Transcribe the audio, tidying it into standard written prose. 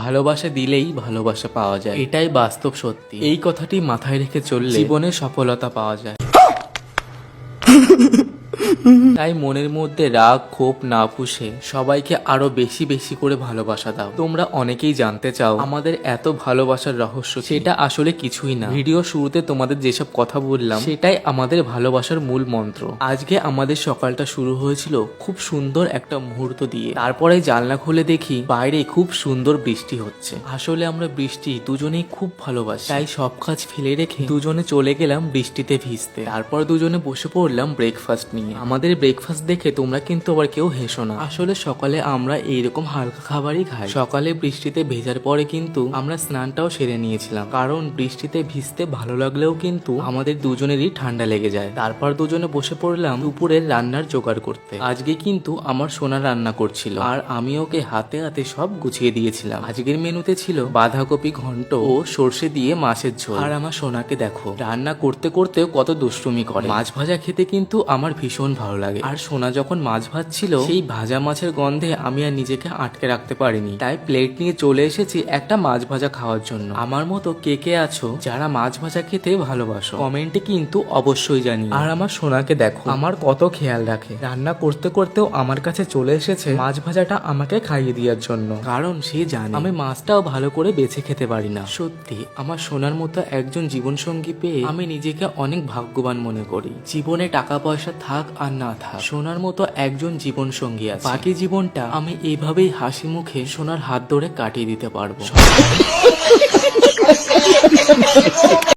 ভালোবাসা দিলেই ভালোবাসা পাওয়া যায়, এটাই বাস্তব সত্যি। এই কথাটি মাথায় রেখে চললে জীবনে সফলতা পাওয়া যায়। তাই মনের মধ্যে রাগ ক্ষোভ না পুষে সবাইকে আরো বেশি বেশি করে ভালোবাসা দাও। তোমরা অনেকেই জানতে চাও আমাদের এত ভালোবাসার রহস্য, সেটা আসলে কিছুই না। ভিডিও শুরুতে তোমাদের যেসব কথা বললাম সেটাই আমাদের ভালোবাসার মূল মন্ত্র। আজকে আমাদের সকালটা শুরু হয়েছিল খুব সুন্দর একটা মুহূর্ত দিয়ে। তারপরে জানলা খুলে দেখি বাইরে খুব সুন্দর বৃষ্টি হচ্ছে। আসলে আমরা বৃষ্টি দুজনেই খুব ভালোবাসি, তাই সব কাজ ফেলে রেখে দুজনে চলে গেলাম বৃষ্টিতে ভিজতে। তারপর দুজনে বসে পড়লাম ব্রেকফাস্ট নিয়ে। আমাদের ব্রেকফাস্ট দেখে তোমরা কিন্তু আবার কেউ হেসো না, আসলে সকালে আমরা এইরকম হালকা খাবারই খাই। সকালে বৃষ্টিতে ভেজার পরে কিন্তু আমরা স্নানটাও সেরে নিয়েছিলাম, কারণ বৃষ্টিতে ভিজতে ভালো লাগলেও কিন্তু আমাদের দুজনেরই ঠান্ডা লেগে যায়। তারপর দুজনে বসে পড়লাম দুপুরের রান্নার জোগাড় করতে। আজকে কিন্তু আমার সোনা রান্না করছিল, আর আমি ওকে হাতে হাতে সব গুছিয়ে দিয়েছিলাম। আজকের মেনুতে ছিল বাঁধাকপি ঘন্ট ও সর্ষে দিয়ে মাছের ঝোল। আর আমার সোনাকে দেখো রান্না করতে করতেও কত দুষ্টুমি করে। মাছ ভাজা খেতে কিন্তু আমার ভীষণ ভালো লাগে, আর সোনা যখন মাছ ভাজছিল সেই ভাজা মাছের গন্ধে আমি আর নিজেকে আটকে রাখতে পারিনি, তাই প্লেট নিয়ে চলে এসেছি একটা মাছ ভাজা খাওয়ার জন্য। আমার মতো কে কে আছো যারা মাছ ভাজা খেতে ভালোবাসো, কমেন্টে কিন্তু অবশ্যই জানিও। আর আমার সোনাকে দেখো আমার কত খেয়াল রাখে, রান্না করতে করতেও আমার কাছে চলে এসেছে মাছ ভাজাটা আমাকে খাইয়ে দেওয়ার জন্য, কারণ সে জানে আমি মাছটাও ভালো করে বেছে খেতে পারি না। সত্যি আমার সোনার মতো একজন জীবনসঙ্গী পেয়ে আমি নিজেকে অনেক ভাগ্যবান মনে করি। জীবনে টাকা পয়সা থাক আর না থাক, সোনার মতো একজন জীবন সঙ্গী আছে। বাকি জীবনটা আমি এইভাবেই হাসি মুখে সোনার হাত ধরে কাটিয়ে দিতে পারবো।